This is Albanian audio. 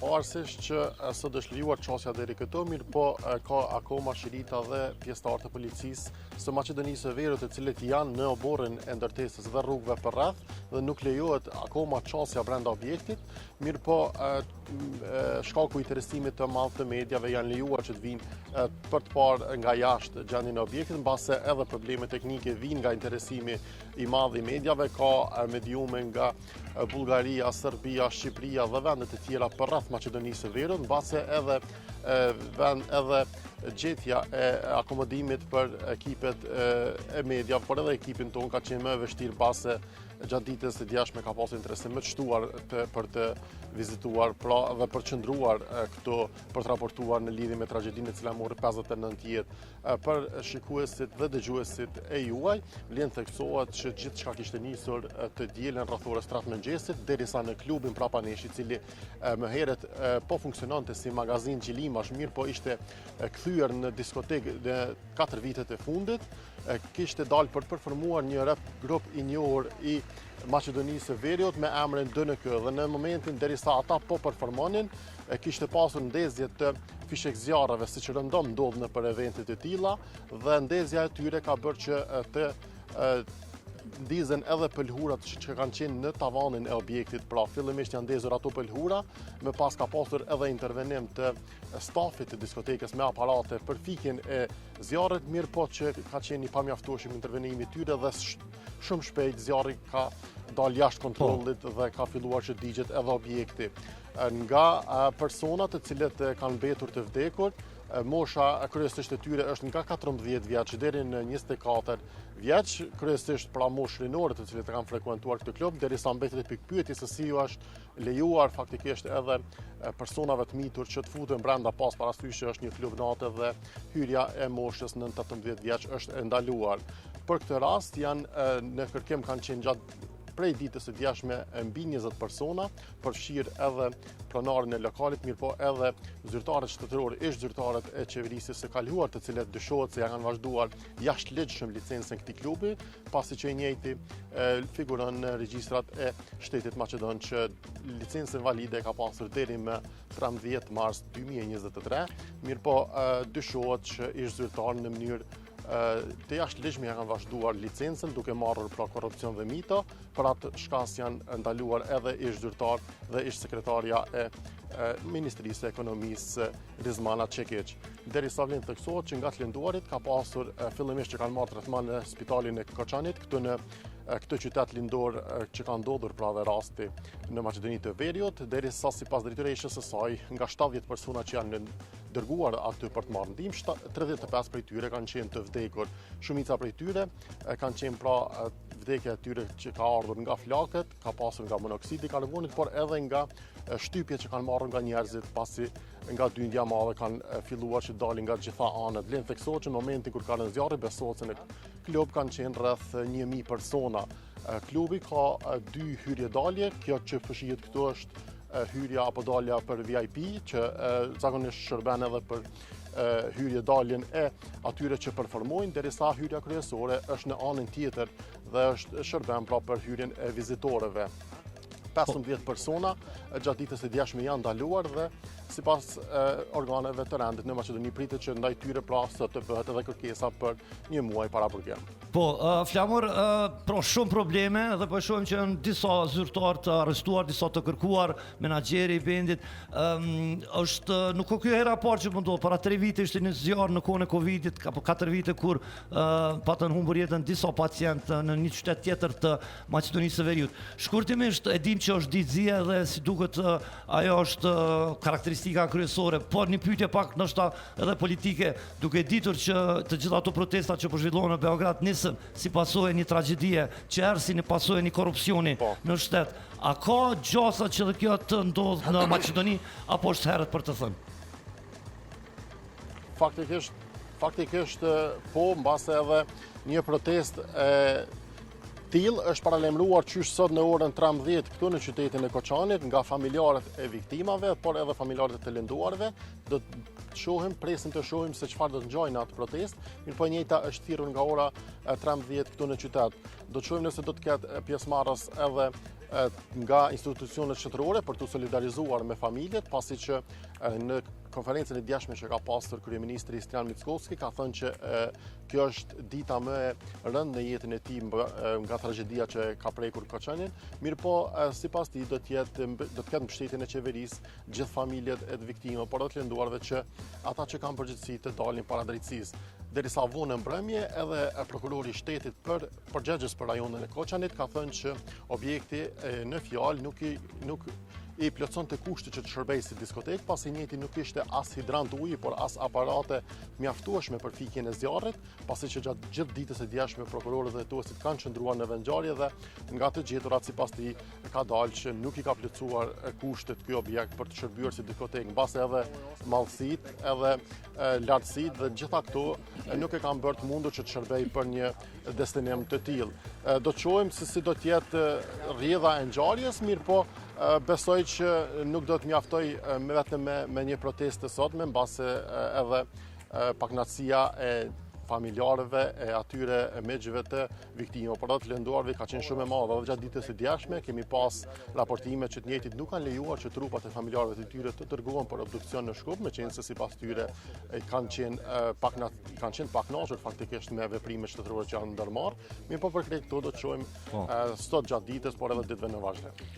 Pavarësisht që së dëshlijuar qasja deri këto, mirë po ka akoma shirita dhe pjesëtarë të policisë së Maqedonisë së Veriut, të cilët janë në oborrin e ndërtesës dhe rrugëve përreth dhe nuk lejohet akoma qasja brenda objektit, mirë po shkaku i interesimit të madh të mediave janë lejuar që të vinë për të parë nga jashtë gjendjen e objektit, mbase edhe probleme teknike vinë nga interesimi i madh i mediave, ka mediume nga Bullgaria, Serbia, Shqipëria dhe vendet e tjera përreth Maqedonisë së Veriut, mbase edhe gjetja e akomodimit për ekipet e media, por edhe ekipin tonë ka qenë më e vështirë mbase gjatë ditës së djeshme ka pasur interesim më të shtuar për të vizituar dhe për qëndruar këto për të raportuar në lidhje me tragjedinë e cila mori 59 jetë. Për shikuesit dhe dëgjuesit e juaj, vlen theksohet që gjithçka kishte nisur të dielën rreth orës 3 mëngjesit, derisa në klubin prapa nesh, i cili më herët po funksiononte si magazin gjilimash, mirë po ishte kthyer në diskotekë në 4 vitet e fundit, kishte dalë për të performuar një rap grup i njohur i Maqedonisë së Veriut me emrin DNK, dhe në momentin derisa ata po performonin, kishte pasur ndezje të fishek zjarreve, siç rëndom ndodh në për evente të tilla, dhe ndezja e tyre ka bërë që të ndizen edhe pëlhurat që kanë qenë në tavanin e objektit. Pra, fillimisht janë ndezur ato pëlhura, më pas ka pasur edhe intervenim të stafit të diskotekës me aparate për fikjen e zjarrit, mirë po që ka qenë i pamjaftueshëm intervenimi i tyre dhe shumë shpejt zjarri ka dalë jashtë kontrollit dhe ka filluar që digjet edhe objekti. Nga personat të cilët kanë mbetur të vdekur, mosha kryesisht e tyre është nga 14 vjeç deri në 24 vjeç, kryesisht pra moshë rinore të cilët kanë frekuentuar këtë klub, derisa mbetet pikpyetje se si ju është lejuar faktikisht edhe personave të mitur që të futen brenda, pas parasysh që është një klub nate dhe hyrja e moshës në 18 vjeç është e ndaluar. Për këtë rast janë në kërkim kanë qenë gjatë prej ditës së djeshme mbi 20 persona, përfshirë edhe pronarin e lokalit, mirë po edhe zyrtarët shtetëror, ish zyrtarët e qeverisë së kaluar, të cilët dyshohet se ja kanë vazhduar jashtëligjshëm licencën këtij klubi, pasi që i njëjti figuron në regjistrat e shtetit maqedon që licencën valide ka pasur deri më 13 mars 2023, mirë po dyshohet që ish zyrtarë në mënyrë të jashtëligjshme ja kanë vazhduar licencën duke marrur pra korrupsion dhe mito, për atë shkas janë ndaluar edhe ish zyrtar dhe ish sekretarja e Ministrisë e Ekonomisë Rizmana Çekiç. Derisa vlen theksohet që nga të lënduarit ka pasur fillimisht që kanë marrë tretman në spitalin e Koçanit, këtu në këtë qytet lindor që ka ndodhur pra dhe rasti në Maqedoninë të Veriut, derisa sipas drejtoreshës së saj, nga 70 persona që janë dërguar aty për të marrë ndihmë, 35 prej tyre kanë qenë të vdekur. Shumica prej tyre kanë qenë pra vdekja e tyre që ka ardhur nga flakët, ka pasur nga monoksidi i karbonit, por edhe nga shtypjet që kanë marrur nga njerëzit, pasi nga dyndja madhe kanë filluar që dalin nga gjitha anët. Vlen theksohet që në momentin kur ka rënë zjarri, besohet se në klub kanë qenë rreth 1000 persona. Klubi ka 2 hyrje dalje, kjo që fshihet këtu është hyrja apo dalja për VIP, që zakonisht shërben edhe për hyrje daljen e atyre që performojnë, derisa hyrja kryesore është në anën tjetër dhe është shërben pra për hyrjen e vizitorëve. 15 persona gjatë ditës së djeshme janë ndaluar dhe sipas organeve të rendit në Maqedoni pritet që ndaj tyre pra sot të bëhet edhe kërkesa për një muaj para burgim. Po, Flamur, pro shumë probleme dhe po shohim që janë disa zyrtar të arrestuar, disa të kërkuar, menaxheri i vendit. Nuk ka kjo hera parë që mundohet, para 3 vite ishte një zjarr në kohën e Covidit, apo 4 vite kur patën humbur jetën disa pacientë në një qytet tjetër të Maqedonisë së Veriut. Shkurtimisht e dim që është ditë zie dhe si duket ajo është karakteristika kryesore, por një pyetje pak ndoshta edhe politike, duke ditur që të gjitha ato protestat që po zhvillohen në Beograd nisën si pasojë një tragjedie që erdhi si një pasojë një korrupsioni në shtet. A ka gjasa që dhe kjo të ndodh në Maqedoni apo është herët për të thënë? Faktikisht po, mbase edhe një protestë tillë është paralajmëruar qysh sot në orën 13 këtu në qytetin e Koçanit nga familjarët e viktimave, por edhe familjarët e të lënduarve. Do të shohim, presim të shohim se çfarë do të ngjojnë atë protestë. Mirëpo e njëjta është thirrur nga ora 13 këtu në qytet. Do të shohim nëse do të ketë pjesëmarrës edhe nga institucionet shtetërore për të solidarizuar me familjet, pasi që në konferencën e djeshme që ka pasur kryeministri Istrian Mickovski ka thënë që kjo është dita më e rëndë në jetën e tij nga tragjedia që ka prekur Koçanin. Mirëpo sipas tij do të ketë mbështetjen e qeverisë gjithë familjet e të viktimave, por edhe të lënduarve që ata që kanë përgjegjësi të dalin para drejtësisë. Derisa vonë mbrëmje edhe prokurori i shtetit përgjegjës për rajonin e Koçanit ka thënë që objekti në fjalë nuk i plotësonte kushtet që të shërbejë si diskotek, pasi njëti nuk ishte as hidrant uji, por as aparate mjaftueshme për fikjen e zjarrit, pasi që gjatë gjithë ditës së djeshme prokurorët dhe hetuesit kanë qëndruar në vendngjarje dhe nga të gjeturat sipas tij ka dalë që nuk i ka plotësuar kushtet ky objekt për të shërbyer si diskotek, mbase edhe mallësitë, edhe lartësitë dhe gjitha këto nuk e kanë bërë të mundur që të shërbejë për një destinim të tillë. Do të shohim se si do të jetë rrjedha e ngjarjes, mirëpo besoj që nuk do të mjaftoj vetëm me një protestë sotme, mbase edhe pakënaqësia e familjarëve e atyre mexhëve të viktimave, por të lënduarve ka qenë shumë e madhe. Edhe gjatë ditës së djeshme kemi pas raportime që të njëjtit nuk kanë lejuar që trupat e familjarëve të tyre të dërgohen për obduksion në Shkup, meqense sipas tyre kanë qenë pakënaqur faktikisht me veprimet shtetërore që janë ndërmarrë. Mirëpo për këtë do të shohim sot gjatë ditës, por edhe ditëve në vazhdim.